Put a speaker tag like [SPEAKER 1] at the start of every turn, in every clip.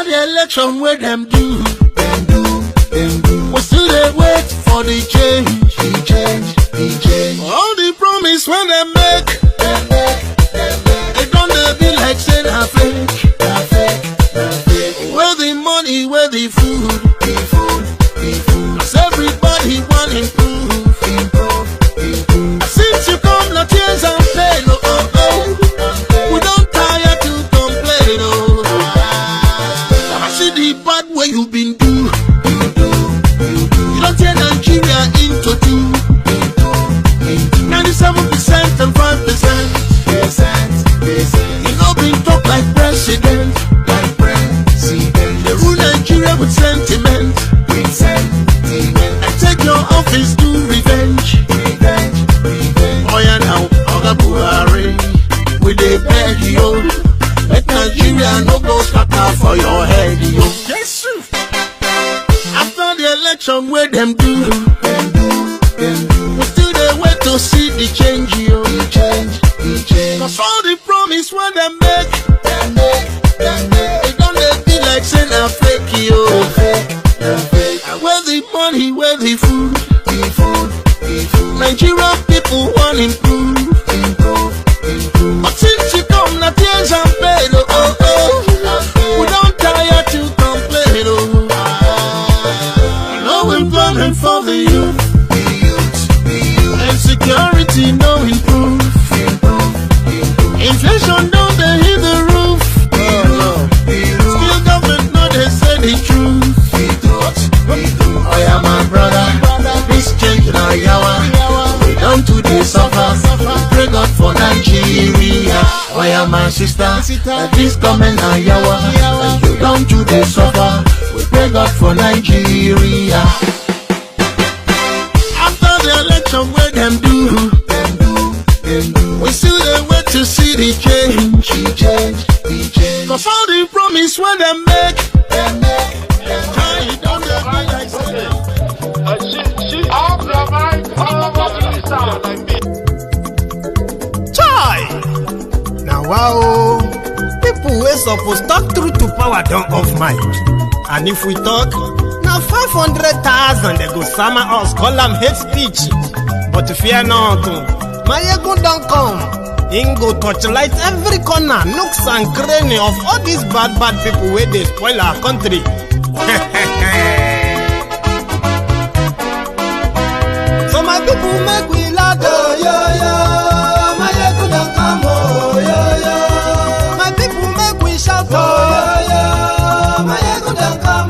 [SPEAKER 1] After the election, where them do, we still they wait for the change, All the promise when they make, they don't they be like saying a fake. Where the money, where the food, Cause everybody want improve. Since you come, no tears and pain, we don't tire to complain, I see the bad way you've been do. You don't turn Nigeria into two. 97% and 5%. You know been talk like president. They rule Nigeria with sentiment. I take your office to revenge. Oh yeah now, Oga Buhari, we dey beg you. Let Nigeria no go scatter for your head, yo. Yes, after the election, where them do, we still dey wait to see the change, yo. Cause all the promise when they make, they don't they be like saying a fake, yo. Where the money, where the food, Nigerian people want improve. But since you come, na tears and pain, we don't tire to complain, No employment for the youth, and security no improve. Inflation don't they hit the roof, Still government no they say the truth. Oh yeah, my brother, this change now yawa. We don't do this suffer. Pray God for Nigeria. Oh yeah, my sister, this comment now yawa. You don't do this suffer. We pray God for Nigeria. After the election, where them do, we still they wait to see the change. Cause all the promise when they make,
[SPEAKER 2] Now wow, people wey suppose talk truth to power don't off mic. And if we talk, now 500,000 they go summer us, call them hate speech. But fear not, Maiyegun don't come. Him go torchlight every corner, nooks and cranny of all these bad people where they spoil our country. So my people make we loud, Maiyegun don't come, My people make we shout, Maiyegun don't come,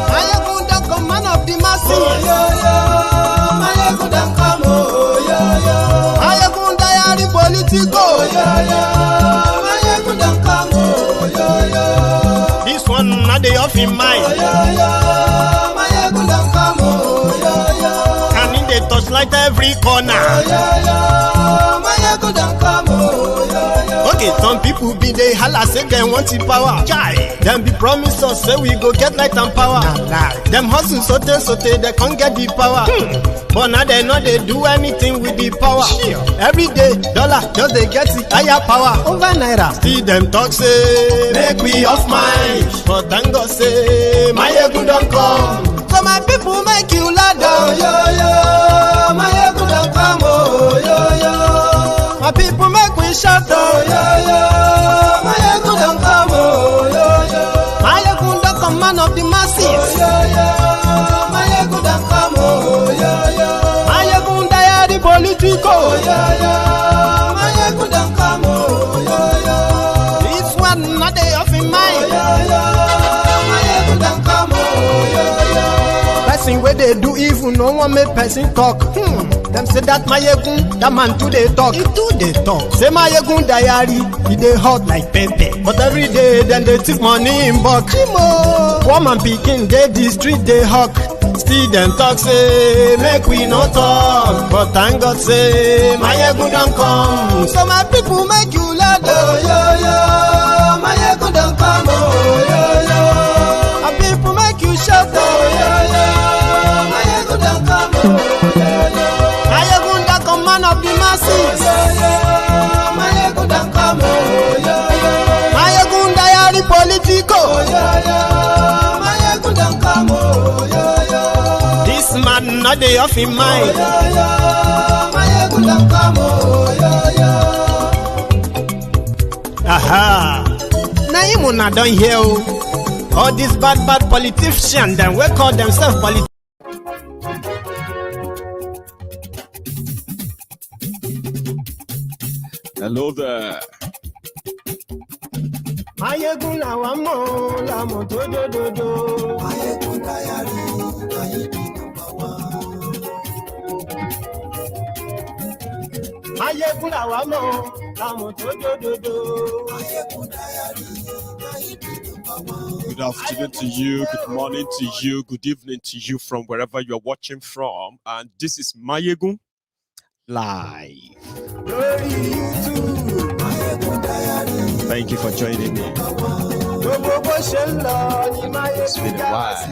[SPEAKER 2] Maiyegun don't come, man of the masses, Maiyegun don't come, Maiyegun Diary Politico, Maiyegun don't come, This one not the off in mind, Maiyegun don't come, and in the touchlight every corner, Maiyegun don't come, Okay, some people be they holla say they want the power. Them be promise us say we go get light and power. Them hustle so they can't get the power. But now they know they do anything with the power. Every day, dollar just they get the higher power. Over naira, still them talk say make we off mind. But thank God say Maiyegun don't come. So my people make you louder, Maiyegun don't come, My people make we shout, Maiyegun don't come, Maiyegun don't come, man of the masses, Maiyegun don't come, Maiyegun Diary Politico, Maiyegun don't come, This one not they off in mind, Maiyegun don't come, Person where they do evil, no one make person talk. Them say that Maiyegun, that man too they talk. He too they talk. Say Maiyegun Diary, he they hot like pepper. But every day then they take money in bulk. Poor man picking, they the street they hawk. Still them talk say make we no talk. But thank God say Maiyegun don't come. So my people make you loud, Maiyegun don't come, My people make you shout, Maiyegun don't come, Maiyegun don't come, man of the masses, Maiyegun don't come, Maiyegun Diary Politico, Maiyegun not dey off in mind.
[SPEAKER 1] Maiyegun don come, oh,
[SPEAKER 2] Aha. Now him una don hear oh. All these bad politicians them we call themselves politicians.
[SPEAKER 3] Hello there.
[SPEAKER 2] Maiyegun làwa mọ̀ làmọ̀ tó dòdòdò.
[SPEAKER 1] Maiyegun Diary, Maiyegun number one.
[SPEAKER 2] Maiyegun làwa mọ̀ làmọ̀ tó dòdòdò.
[SPEAKER 1] Maiyegun Diary, Maiyegun number one.
[SPEAKER 3] Good afternoon to you, good morning to you, good evening to you from wherever you're watching from. And this is Maiyegun Live. Thank you for joining me. It's been a while.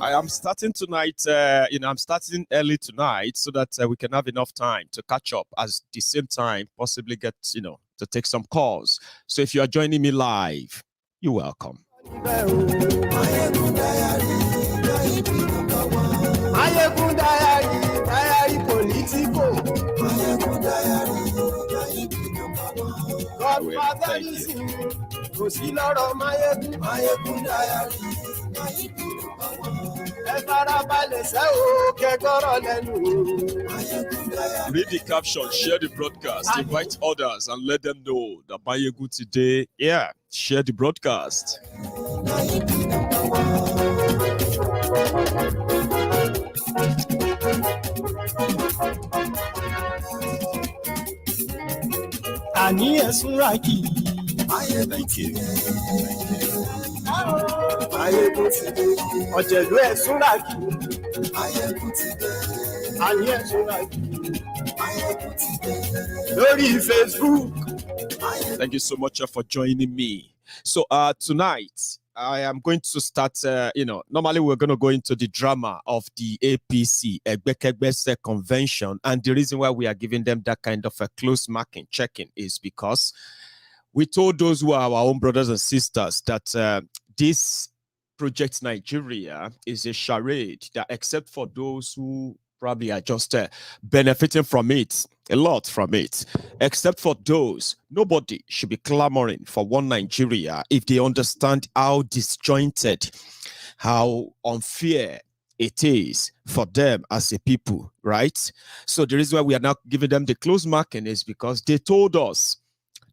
[SPEAKER 3] I am starting tonight, I'm starting early tonight so that we can have enough time to catch up at the same time, possibly get, to take some calls. So if you are joining me live, you're welcome.
[SPEAKER 1] Maiyegun Diary,
[SPEAKER 2] Maiyegun Diary, Politico.
[SPEAKER 1] Maiyegun Diary,
[SPEAKER 2] Godfatherism, kò sí lọ́rọ̀ Maiyegun.
[SPEAKER 1] Maiyegun Diary,
[SPEAKER 2] ẹ farabalẹ̀ ṣe o kẹ́gbọ́rọ̀ lẹ́nu.
[SPEAKER 3] Read the caption, share the broadcast, invite others, and let them know that Maiyegun today, share the broadcast.
[SPEAKER 2] Àní ẹ̀sùn rákì.
[SPEAKER 3] Thank you.
[SPEAKER 2] Maiyegun ti dé. Ọ̀jẹ̀lú ẹ̀sùn rákì.
[SPEAKER 1] Maiyegun ti dé.
[SPEAKER 2] Àní ẹ̀sùn rákì.
[SPEAKER 1] Maiyegun ti dé.
[SPEAKER 2] Lórí Facebook.
[SPEAKER 3] Thank you so much for joining me. So tonight, I am going to start, normally we're going to go into the drama of the APC, Egbekegbese convention. And the reason why we are giving them that kind of a close marking, checking, is because we told those who are our own brothers and sisters that this Project Nigeria is a charade that, except for those who probably are just benefiting from it, a lot from it, except for those, nobody should be clamoring for one Nigeria if they understand how disjointed, how unfair it is for them as a people, right? So the reason why we are now giving them the close marking is because they told us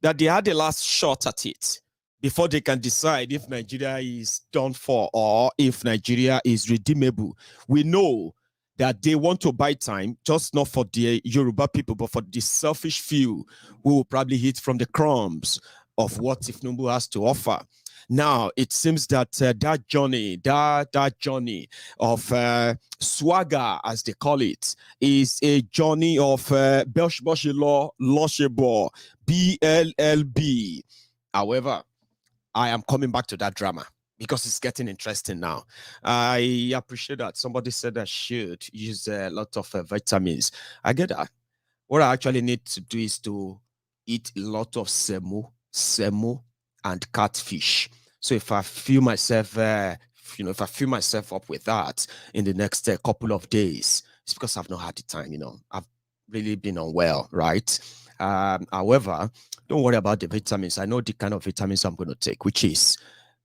[SPEAKER 3] that they had the last shot at it before they can decide if Nigeria is done for or if Nigeria is redeemable. We know that they want to buy time, just not for the Yoruba people, but for the selfish few who will probably eat from the crumbs of what Tinubu has to offer. Now, it seems that that journey of swagger, as they call it, is a journey of Belshboshilo Loshebo, BLLB. However, I am coming back to that drama, because it's getting interesting now. I appreciate that. Somebody said I should use a lot of vitamins. I get that. What I actually need to do is to eat a lot of semo, and catfish. So if I feel myself, if I feel myself up with that in the next couple of days, it's because I've not had the time. I've really been unwell, right? However, don't worry about the vitamins. I know the kind of vitamins I'm going to take, which is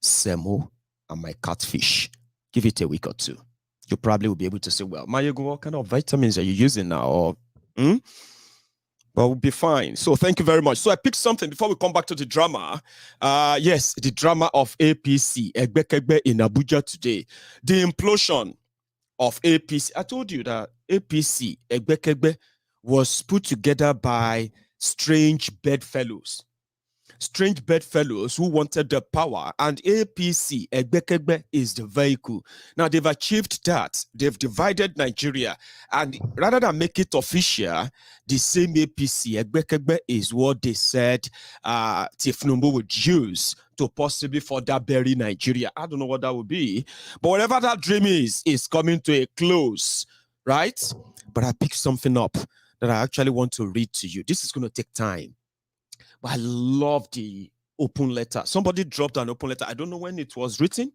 [SPEAKER 3] semo and my catfish. Give it a week or two. You probably will be able to say, well, Maiyegun, what kind of vitamins are you using now? Or, but we'll be fine. So thank you very much. So I picked something before we come back to the drama. Yes, the drama of APC, Egbekegbe in Abuja today. The implosion of APC. I told you that APC, Egbekegbe, was put together by strange bedfellows. Strange bedfellows who wanted the power, and APC, Egbekegbe, is the vehicle. Now, they've achieved that. They've divided Nigeria, and rather than make it official, the same APC, Egbekegbe, is what they said Tinubu would use to possibly further bury Nigeria. I don't know what that would be, but whatever that dream is coming to a close, right? But I picked something up that I actually want to read to you. This is going to take time. But I love the open letter. Somebody dropped an open letter. I don't know when it was written.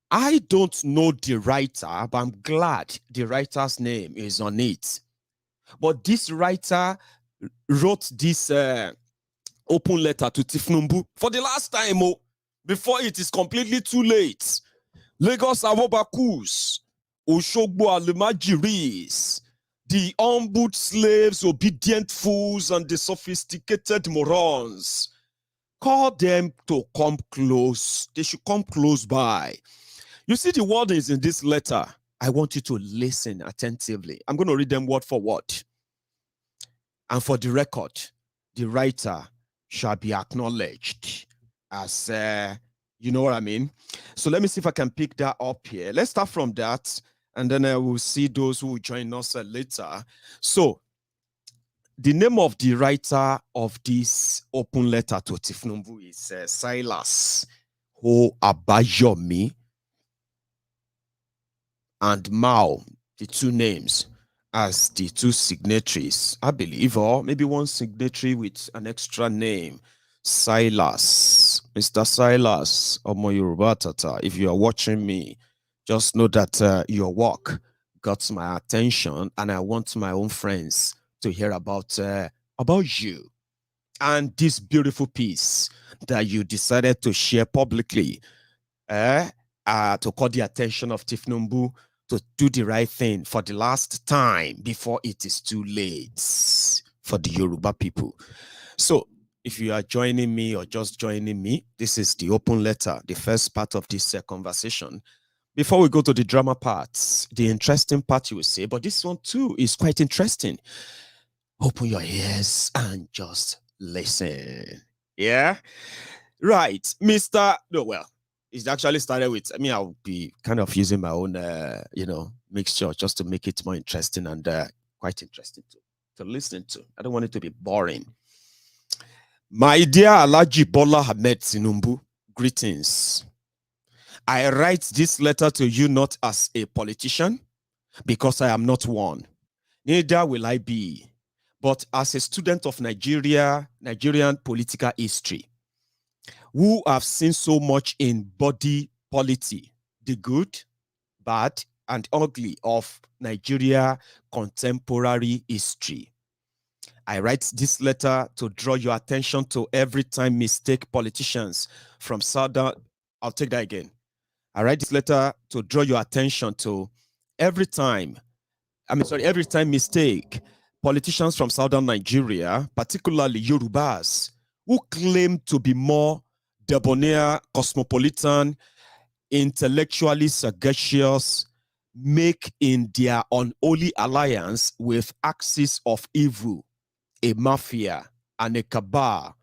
[SPEAKER 3] I don't know the writer, but I'm glad the writer's name is on it. But this writer wrote this open letter to Tinubu for the last time, before it is completely too late. Lagos Abobakus, Oshogbo Alemajiris, the humbled slaves, obedient fools, and the sophisticated morons. Call them to come close. They should come close by. You see the wordings in this letter. I want you to listen attentively. I'm going to read them word for word. And for the record, the writer shall be acknowledged as, you know what I mean? So let me see if I can pick that up here. Let's start from that, and then I will see those who will join us later. So, the name of the writer of this open letter to Tinubu is Silas Ho Abayomi and Mao, the two names, as the two signatories, I believe, or maybe one signatory with an extra name. Silas, Mr. Silas, Omo Yoruba Tata, if you are watching me, just know that your work got my attention, and I want my own friends to hear about you and this beautiful piece that you decided to share publicly, to call the attention of Tinubu to do the right thing for the last time before it is too late for the Yoruba people. So if you are joining me or just joining me, this is the open letter, the first part of this conversation. Before we go to the drama parts, the interesting part you will say, but this one too is quite interesting. Open your ears and just listen. Yeah? Right. It actually started with, I'll be kind of using my own, mixture just to make it more interesting and quite interesting to listen to. I don't want it to be boring. My dear Alhaji Bola Ahmed Tinubu, greetings. I write this letter to you not as a politician, because I am not one. Neither will I be, but as a student of Nigerian political history, who have seen so much in body polity, the good, bad, and ugly of Nigeria contemporary history. I write this letter to draw your attention to every time mistake politicians from Southern. I'll take that again. I write this letter to draw your attention to every time mistake politicians from Southern Nigeria, particularly Yorubas, who claim to be more debonair, cosmopolitan, intellectually sagacious, make in their unholy alliance with axis of evil, a mafia and a cabal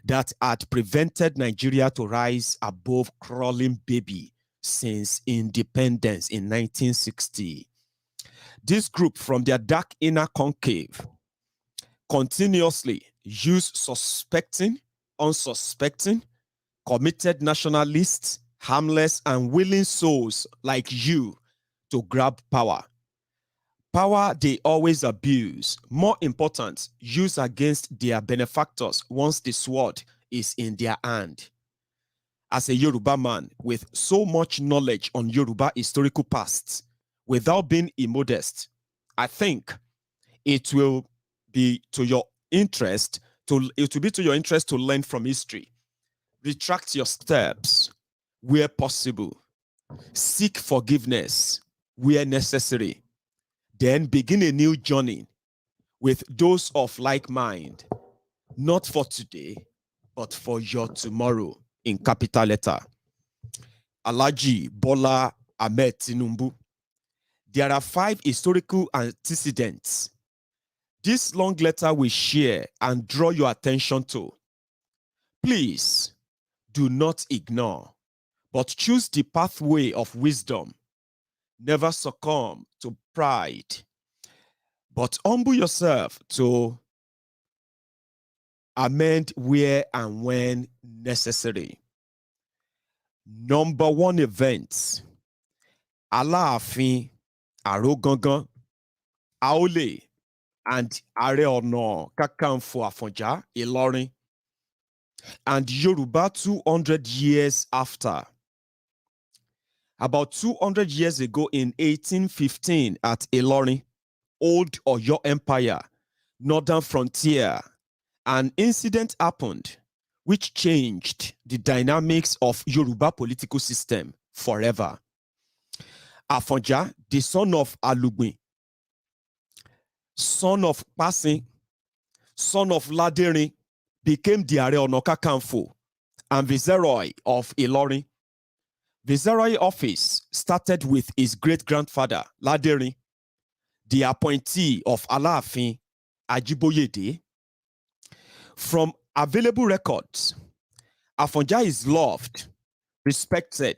[SPEAKER 3] that had prevented Nigeria to rise above crawling baby since independence in 1960. This group, from their dark inner concave, continuously use suspecting, unsuspecting, committed nationalists, harmless and willing souls like you to grab power. Power they always abuse. More important, use against their benefactors once the sword is in their hand. As a Yoruba man with so much knowledge on Yoruba historical past, without being immodest, I think it will be to your interest to learn from history. Retract your steps where possible. Seek forgiveness where necessary. Then begin a new journey with those of like mind, not for today, but for your tomorrow, in capital letter. Alhaji Bola Ahmed Tinubu. There are 5 historical antecedents this long letter will share and draw your attention to. Please do not ignore, but choose the pathway of wisdom. Never succumb to pride, but humble yourself to amend where and when necessary. Number 1 event, Aláàfin Arógangan, Aole, and Ààrẹ Ọ̀nà Kakanfò Àfọ̀njá Ìlọrin. and Yoruba 200 years after. About 200 years ago in 1815 at Ilorin, Old Oyo Empire, Northern Frontier, an incident happened which changed the dynamics of Yoruba political system forever. Afonja, the son of Alugbin, son of Pasin, son of Laderin, became the Ààrẹ Ọ̀nà Kakanfò and Viceroy of Ilorin. Viceroy office started with his great-grandfather, Laderin, the appointee of Aláàfin Ajiboyede. From available records, Afonja is loved, respected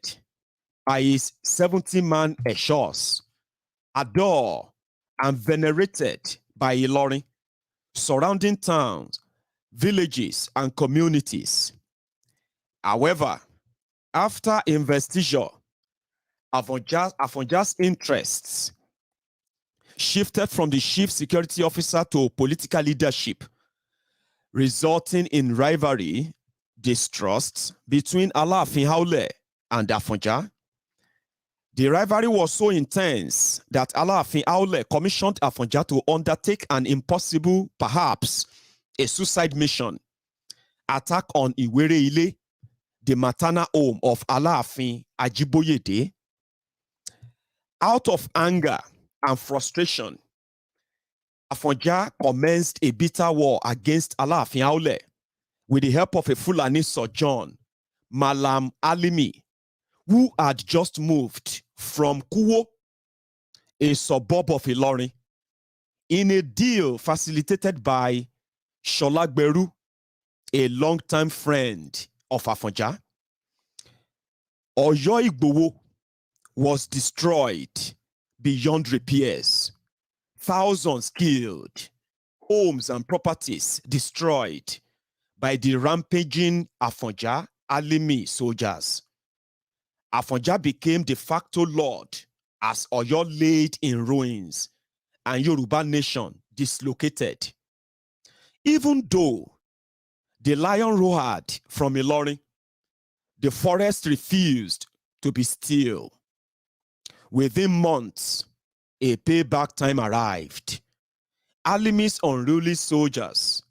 [SPEAKER 3] by his 70-man eshors, adored and venerated by Ilorin, surrounding towns, villages, and communities. However, after investiture, Afonja's interests shifted from the chief security officer to political leadership, resulting in rivalry, distrust between Aláàfin Haule and Afonja. The rivalry was so intense that Aláàfin Haule commissioned Afonja to undertake an impossible, perhaps a suicide mission, attack on Iwere-Ile, the maternal home of Aláàfin Ajiboyede. Out of anger and frustration, Afonja commenced a bitter war against Aláàfin Haule with the help of a Fulani sojourn, Malam Alimi, who had just moved from Kuwo, a suburb of Ilorin, in a deal facilitated by Sholagberu, a longtime friend of Afonja. Oyo Igboho was destroyed beyond repairs. Thousands killed, homes and properties destroyed by the rampaging Afonja Alimi soldiers. Afonja became de facto lord as Oyo laid in ruins and Yoruba nation dislocated. Even though the lion roared from Ilorin, the forest refused to be still. Within months, a payback time arrived. Alimi's unruly soldiers,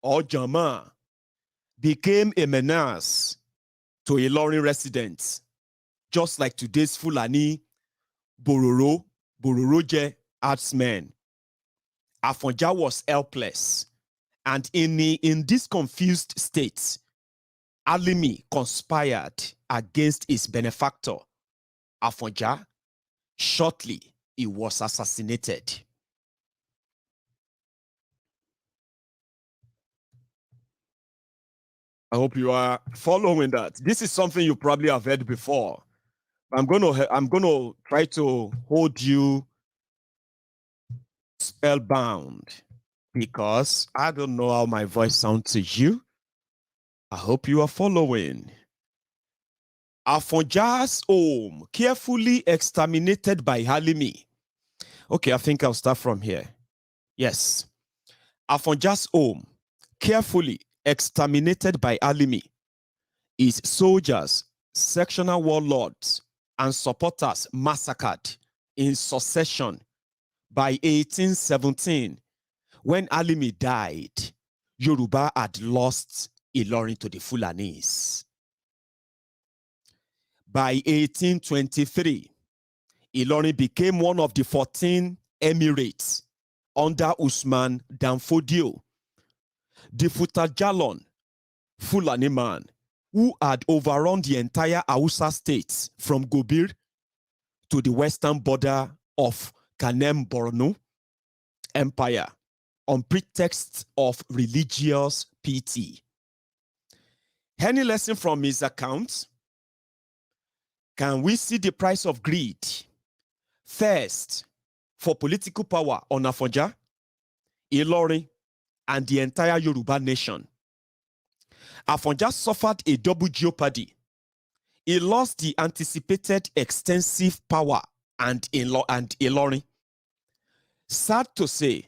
[SPEAKER 3] or Jama, became a menace to Ilorin residents, just like today's Fulani, Bororoje herdsmen. Afonja was helpless, and in this confused state, Alimi conspired against his benefactor, Afonja. Shortly, he was assassinated. I hope you are following that. This is something you probably have heard before. I'm gonna try to hold you spellbound because I don't know how my voice sounds to you. I hope you are following. Afonja's home carefully exterminated by Alimi. Okay, I think I'll start from here. Yes. Afonja's home carefully exterminated by Alimi. His soldiers, sectional warlords, and supporters massacred in succession. By 1817, when Alimi died, Yoruba had lost Ilorin to the Fulanis. By 1823, Ilorin became one of the 14 emirates under Usman Danfodio, the Futajalon Fulani man who had overrun the entire Hausa states from Gobir to the western border of Kanem Borno Empire on pretext of religious piety. Any lesson from his account? Can we see the price of greed? Thirst for political power on Afonja, Ilorin, and the entire Yoruba nation. Afonja suffered a double jeopardy. He lost the anticipated extensive power and Ilorin. Sad to say,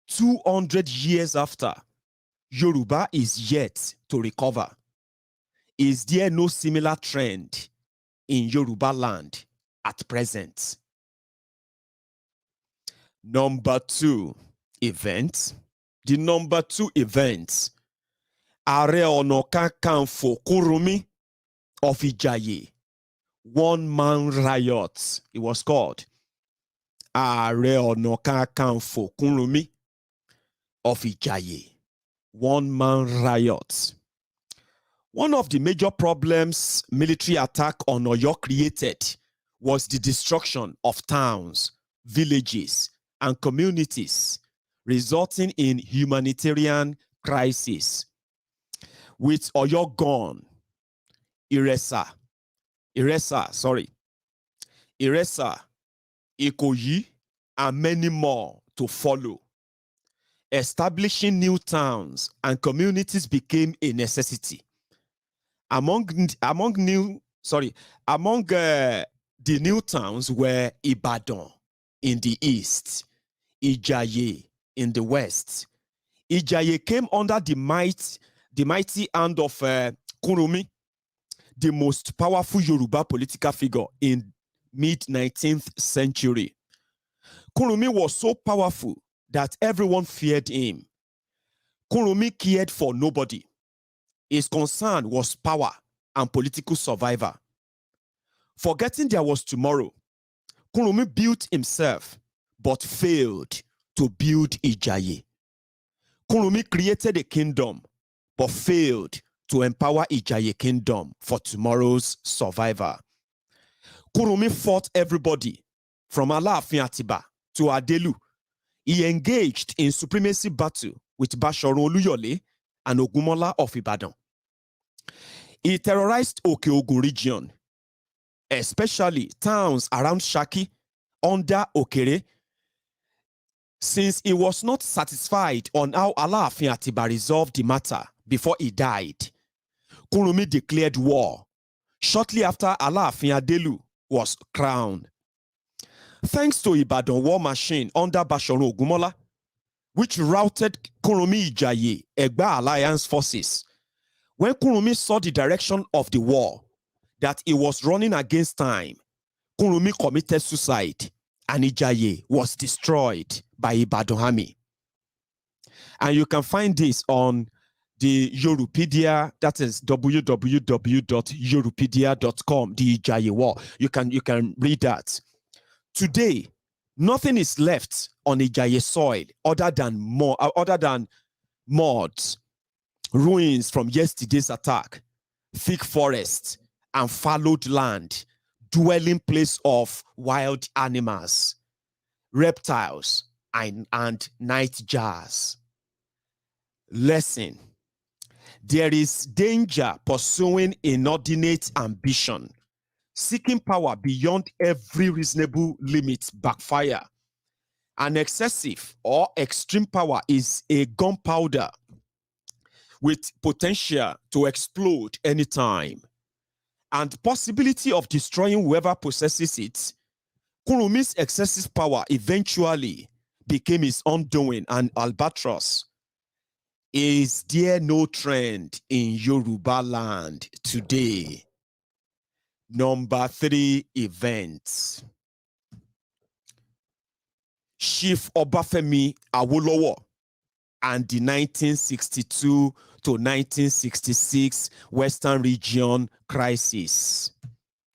[SPEAKER 3] 200 years after, Yoruba is yet to recover. Is there no similar trend in Yoruba land at present? Number 2 event. The number 2 event. Ààrẹ Ọ̀nà Kakanfò Kurumi of Ijaye. One-man riot, it was called. Ààrẹ Ọ̀nà Kakanfò Kurumi of Ijaye. One-man riot. One of the major problems military attack on Oyo created was the destruction of towns, villages, and communities, resulting in humanitarian crisis. With Oyo gone, Iresa, Ikoyi, and many more to follow. Establishing new towns and communities became a necessity. Among the new towns were Ibadan in the east, Ijaye in the west. Ijaye came under the mighty hand of Kurumi, the most powerful Yoruba political figure in mid-19th century. Kurumi was so powerful that everyone feared him. Kurumi cared for nobody. His concern was power and political survival. Forgetting there was tomorrow, Kurumi built himself but failed to build Ijaye. Kurumi created a kingdom but failed to empower Ijaye kingdom for tomorrow's survivor. Kurumi fought everybody from Alaafin Atiba to Adelu. He engaged in supremacy battle with Basharu Oluyole and Ogunmola of Ibadan. He terrorized Oke-Ogun region, especially towns around Shaki under Okere. Since he was not satisfied on how Alaafin Atiba resolved the matter before he died, Kurumi declared war shortly after Alaafin Adelu was crowned. Thanks to Ibadan war machine under Basharu Ogunmola, which routed Kurumi Ijaye Egba Alliance forces, when Kurumi saw the direction of the war, that he was running against time, Kurumi committed suicide and Ijaye was destroyed by Ibadan army. And you can find this on the Europedia, that is www.europedia.com, the Ijaye War. You can read that. Today, nothing is left on Ijaye soil other than mods, ruins from yesterday's attack, thick forest, and fallowed land, dwelling place of wild animals, reptiles, and night jars. Lesson: there is danger pursuing inordinate ambition. Seeking power beyond every reasonable limit backfire. An excessive or extreme power is a gunpowder with potential to explode anytime, and possibility of destroying whoever possesses it. Kurumi's excessive power eventually became his undoing and albatross. Is there no trend in Yoruba land today? Number 3 events. Chief Obafemi Awolowo and the 1962 to 1966 Western Region crisis.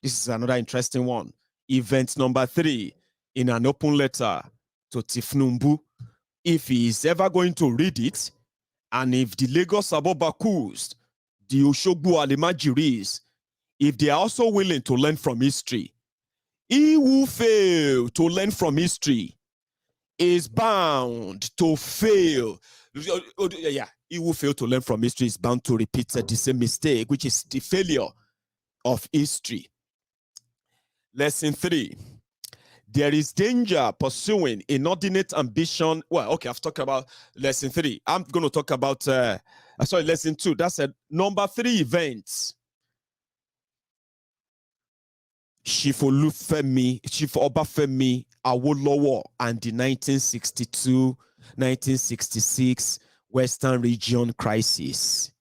[SPEAKER 3] This is another interesting one. Event number 3, in an open letter to Tinubu, if he is ever going to read it, and if the Lagos Abobakus, the Oshogbo Alimajiris, if they are also willing to learn from history, he who fails to learn from history is bound to fail. Yeah, he who fails to learn from history is bound to repeat the same mistake, which is the failure of history. Lesson 3. There is danger pursuing inordinate ambition. Well, okay, I've talked about lesson 3. I'm going to talk about, lesson 2. That's number 3 events. Chief Obafemi Awolowo and the 1962-1966 Western region crisis.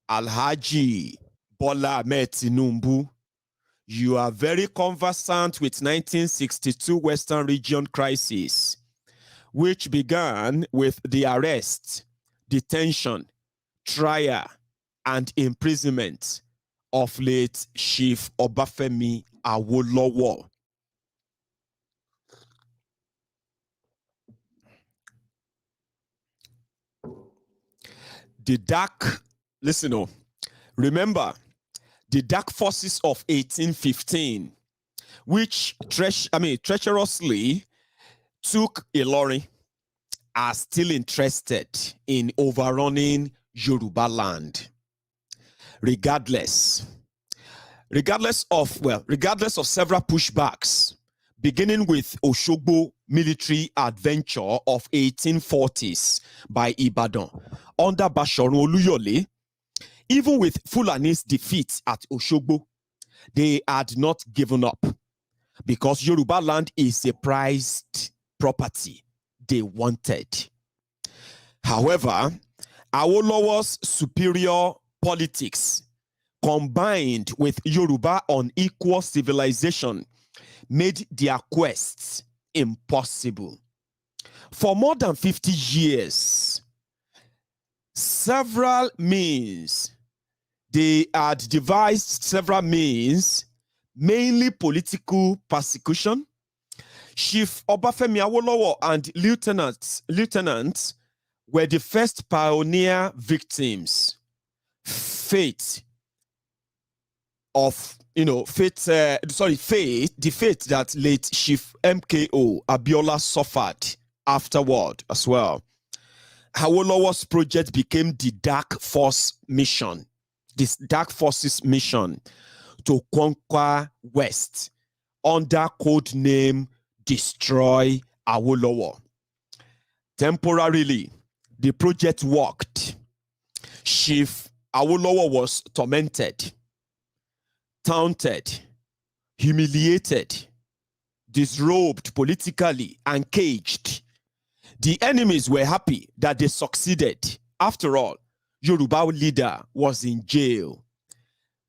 [SPEAKER 3] Alhaji Bola Ahmed Tinubu, you are very conversant with 1962 Western region crisis, which began with the arrest, detention, trial, and imprisonment of late Chief Obafemi Awolowo. The dark, listen, remember, the dark forces of 1815, which treacherously took Ilorin, are still interested in overrunning Yoruba land. Regardless of several pushbacks, beginning with Oshogbo military adventure of 1840s by Ibadan under Basharun Oluyole, even with Fulani's defeat at Oshogbo, they had not given up because Yoruba land is a prized property they wanted. However, Awolowo's superior politics combined with Yoruba unequal civilization made their quests impossible. For more than 50 years, they had devised several means, mainly political persecution. Chief Obafemi Awolowo and lieutenants were the first pioneer victims. The fate that late Chief MKO Abiola suffered afterward as well. Awolowo's project became the Dark Forces mission to conquer West under code name Destroy Awolowo. Temporarily, the project worked. Chief Awolowo was tormented, taunted, humiliated, disrobed politically, and caged. The enemies were happy that they succeeded. After all, Yoruba leader was in jail.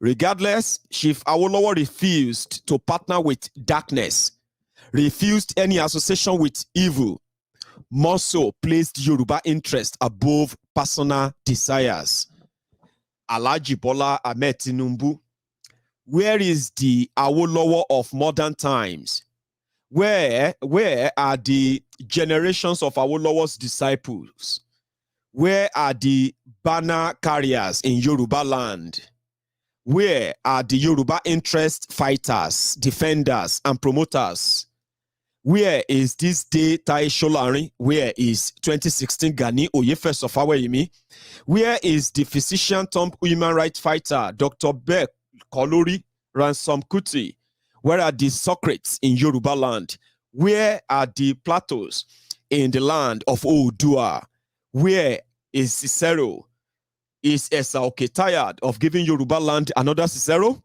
[SPEAKER 3] Regardless, Chief Awolowo refused to partner with darkness, refused any association with evil, more so placed Yoruba interest above personal desires. Alhaji Bola Ahmed Tinubu, where is the Awolowo of modern times? Where are the generations of Awolowo's disciples? Where are the banner carriers in Yoruba land? Where are the Yoruba interest fighters, defenders, and promoters? Where is this day Tai Sholari? Where is 2016 Gani Oyefes of Aweyimi? Where is the physician turned human rights fighter Dr. Beck Kolori Ransom Kuti? Where are the Socrates in Yoruba land? Where are the Platos in the land of Oodua? Where is Cicero? Is Esauke tired of giving Yoruba land another Cicero?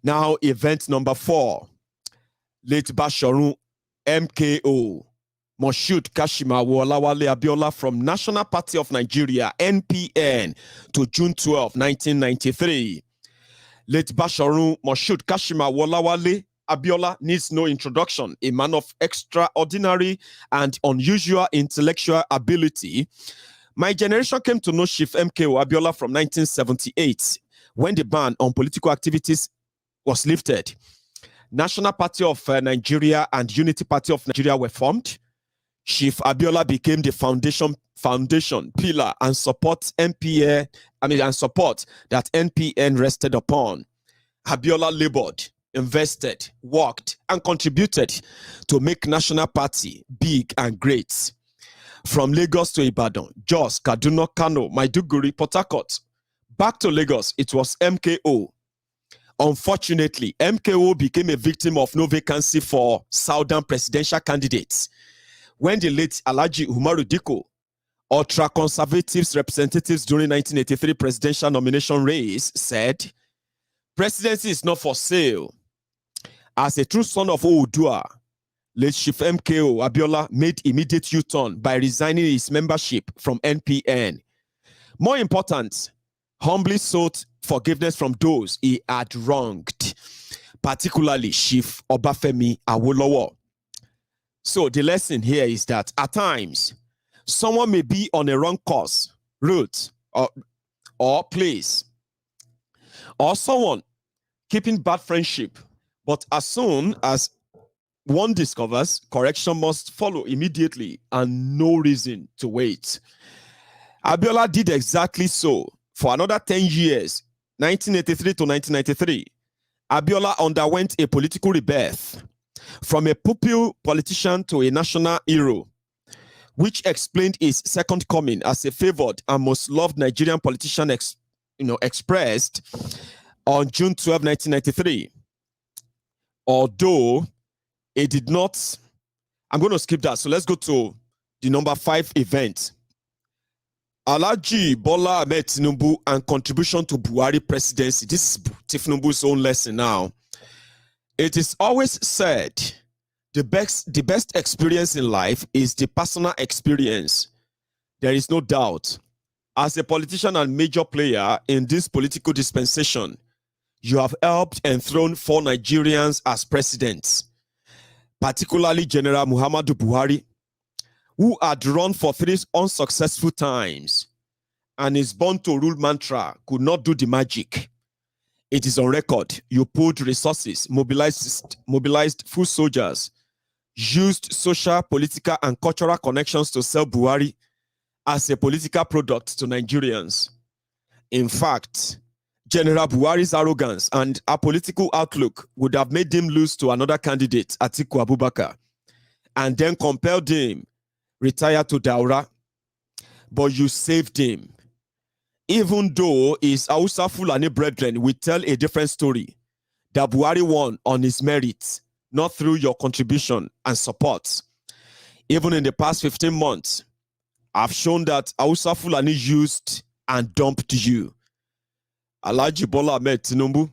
[SPEAKER 3] Now, event number 4. Late Basharun MKO Moshood Kashimawo Olawale Abiola from National Party of Nigeria, NPN, to June 12, 1993. Late Basharun Moshood Kashimawo Olawale Abiola needs no introduction, a man of extraordinary and unusual intellectual ability. My generation came to know Chief MKO Abiola from 1978, when the ban on political activities was lifted. National Party of Nigeria and Unity Party of Nigeria were formed. Chief Abiola became the foundation pillar and support that NPN rested upon. Abiola labored, invested, worked, and contributed to make National Party big and great. From Lagos to Ibadan, Jos, Kaduna, Kano, Maiduguri, Port Harcourt, back to Lagos, it was MKO. Unfortunately, MKO became a victim of no vacancy for Southern presidential candidates when the late Alhaji Umaru Dikko, ultra-conservatives representatives during 1983 presidential nomination race, said, "Presidency is not for sale." As a true son of Oodua, late Chief MKO Abiola made immediate U-turn by resigning his membership from NPN. More important, humbly sought forgiveness from those he had wronged, particularly Chief Obafemi Awolowo. So the lesson here is that at times, someone may be on a wrong course, route, or place, or someone keeping bad friendship, but as soon as one discovers, correction must follow immediately and no reason to wait. Abiola did exactly so. For another 10 years, 1983 to 1993, Abiola underwent a political rebirth from a pupil politician to a national hero, which explained his second coming as a favored and most loved Nigerian politician expressed on June 12, 1993. Although it did not, I'm going to skip that. So let's go to the number 5 event. Alhaji Bola Ahmed Tinubu and contribution to Buhari presidency. This is Tinubu's own lesson now. It is always said the best experience in life is the personal experience. There is no doubt. As a politician and major player in this political dispensation, you have helped enthrone 4 Nigerians as presidents, particularly General Muhammadu Buhari, who had run for 3 unsuccessful times, and his born to rule mantra could not do the magic. It is on record. You pulled resources, mobilized full soldiers, used social, political, and cultural connections to sell Buhari as a political product to Nigerians. In fact, General Buhari's arrogance and a political outlook would have made him lose to another candidate, Atiku Abubakar, and then compelled him retire to Daura. But you saved him. Even though his Hausa Fulani brethren will tell a different story, that Buhari won on his merits, not through your contribution and support. Even in the past 15 months, I've shown that Hausa Fulani used and dumped you. Alhaji Bola Ahmed Tinubu,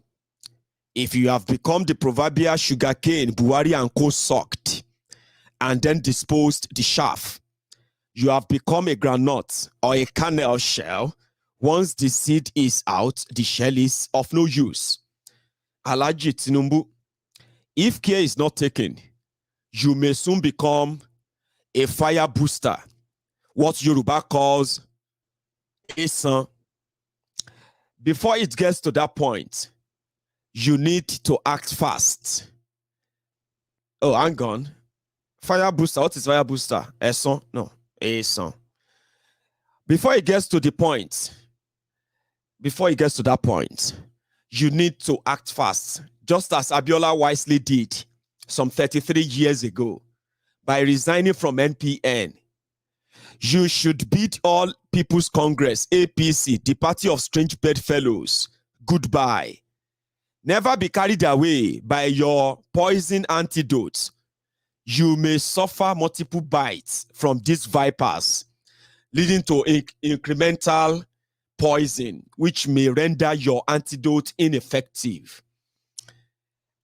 [SPEAKER 3] if you have become the proverbial sugarcane Buhari and co sucked and then disposed the chaff, you have become a granite or a kernel shell. Once the seed is out, the shell is of no use. Alhaji Tinubu, if care is not taken, you may soon become a fire booster, what Yoruba calls a son. Before it gets to that point, you need to act fast. Oh, hang on. Fire booster, what is fire booster? A son? No, a son. Before it gets to that point, you need to act fast, just as Abiola wisely did some 33 years ago by resigning from NPN. You should bid all People's Congress, APC, the party of strange bedfellows, goodbye. Never be carried away by your poison antidotes. You may suffer multiple bites from these vipers, leading to incremental poison, which may render your antidote ineffective.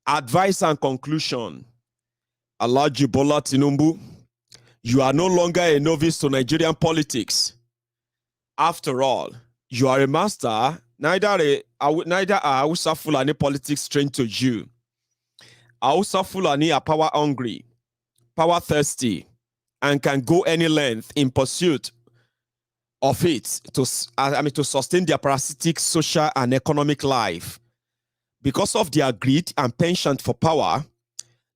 [SPEAKER 3] Advice and conclusion. Alhaji Bola Tinubu, you are no longer a novice to Nigerian politics. After all, you are a master. Neither are Hausa Fulani politics strange to you. Hausa Fulani are power hungry, power thirsty, and can go any length in pursuit of it to sustain their parasitic social and economic life. Because of their greed and penchant for power,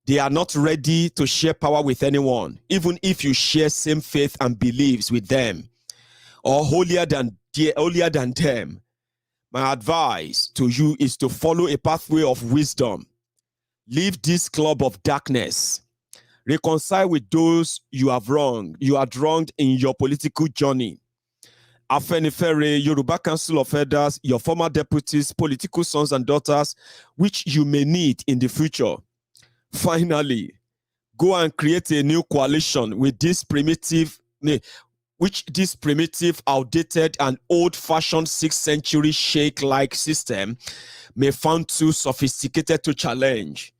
[SPEAKER 3] they are not ready to share power with anyone, even if you share same faith and beliefs with them, or holier than them. My advice to you is to follow a pathway of wisdom. Leave this club of darkness. Reconcile with those you had wronged in your political journey. Afenifere, Yoruba Council of Elders, your former deputies, political sons and daughters, which you may need in the future. Finally, go and create a new coalition with this primitive, outdated and old-fashioned 6th century sheikh-like system may found too sophisticated to challenge.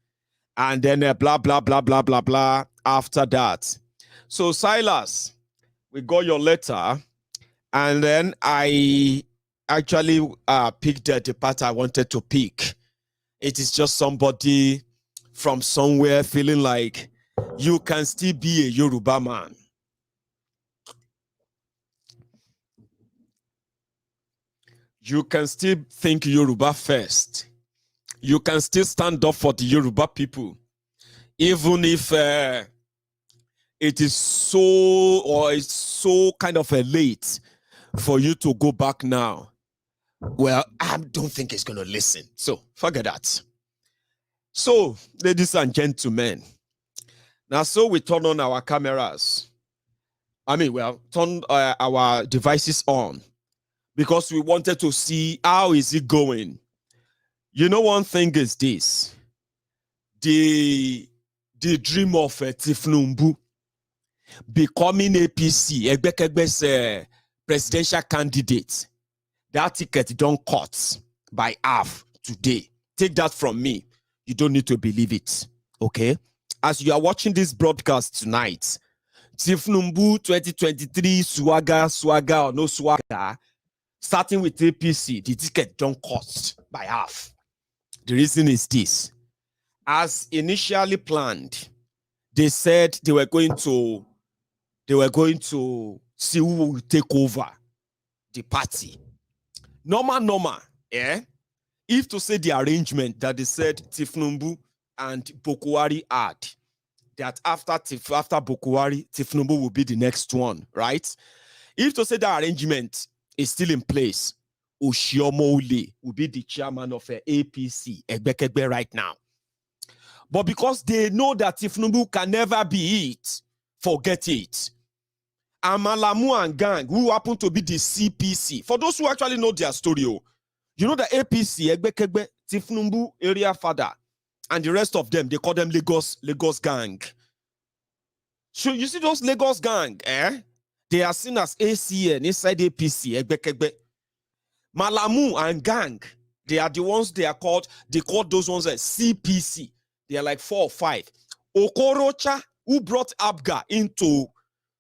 [SPEAKER 3] And then blah, blah, blah, blah, blah, blah. after that. So Silas, we got your letter, and then I actually picked the part I wanted to pick. It is just somebody from somewhere feeling like you can still be a Yoruba man. You can still think Yoruba first. You can still stand up for the Yoruba people, even if it is it's so kind of late for you to go back now. Well, I don't think it's going to listen. So forget that. So, ladies and gentlemen, now so we turn on our cameras. Turn our devices on because we wanted to see how is it going. You know, one thing is this: the dream of Tinubu becoming APC, Egbekegbe's presidential candidate. That ticket don't cut by half today. Take that from me. You don't need to believe it. Okay? As you are watching this broadcast tonight, Tinubu 2023 swagger or no swagger, starting with APC, the ticket don't cost by half. The reason is this: as initially planned, they said they were going to see who will take over the party. Normal, yeah. If to say the arrangement that they said Tinubu and Bokwari had, that after Bokwari, Tinubu will be the next one, right? If to say the arrangement is still in place, Oshiomole will be the chairman of APC, Egbekegbe, right now. But because they know that Tinubu can never be it, forget it. Amalamu and gang, who happen to be the CPC. For those who actually know their story, you know the APC, Egbekegbe, Tinubu area father, and the rest of them, they call them Lagos gang. So you see those Lagos gang, they are seen as ACN inside APC, Egbekegbe. Malamu and gang, they are the ones they call those ones as CPC. They are like 4 or 5. Okorocha, who brought Abga into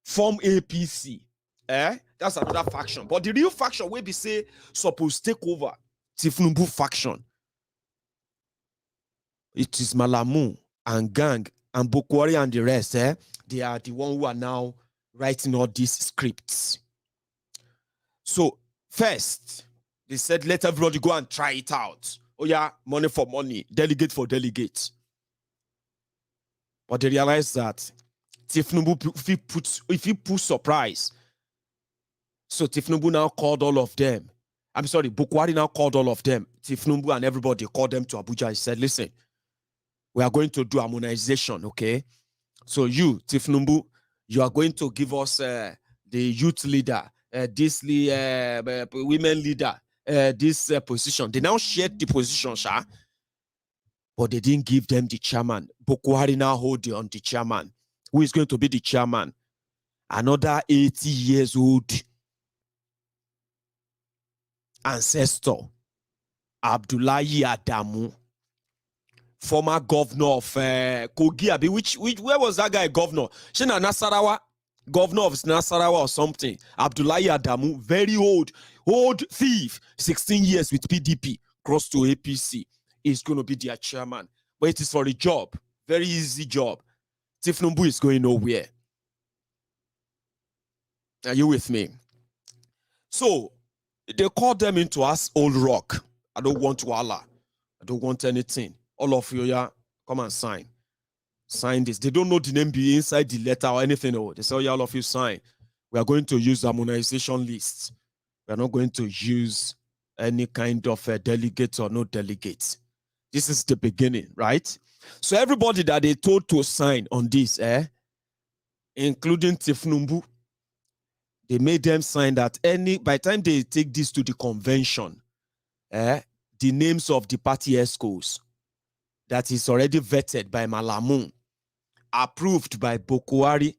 [SPEAKER 3] form APC. That's another faction. But the real faction will be say supposed to take over Tinubu faction. It is Malamu and gang and Bokwari and the rest. They are the one who are now writing all these scripts. So first, they said let everybody go and try it out. Oh yeah, money for money, delegate for delegate. But they realized that Tinubu, if he put surprise, so Tinubu now called all of them. I'm sorry, Bokwari now called all of them. Tinubu and everybody called them to Abuja. He said, listen, we are going to do harmonization, okay? So you, Tinubu, you are going to give us the youth leader, this women leader, this position. They now shared the position, Sha, but they didn't give them the chairman. Bokwari now hold on the chairman. Who is going to be the chairman? Another 80 years old ancestor, Abdullahi Adamu, former governor of Kogi. Where was that guy governor? Shina Nasarawa, governor of Nasarawa or something. Abdullahi Adamu, very old thief, 16 years with PDP, crossed to APC, is going to be their chairman. But it is for a job, very easy job. Tinubu is going nowhere. Are you with me? So they called them into us old rock. I don't want Wala. I don't want anything. All of you, yeah, come and sign. Sign this. They don't know the name be inside the letter or anything. Oh, they say, oh, yeah, all of you sign. We are going to use harmonization lists. We are not going to use any kind of delegate or no delegates. This is the beginning, right? So everybody that they told to sign on this, including Tinubu, they made them sign that by the time they take this to the convention, the names of the party ESCOs that is already vetted by Malamu, approved by Bokwari,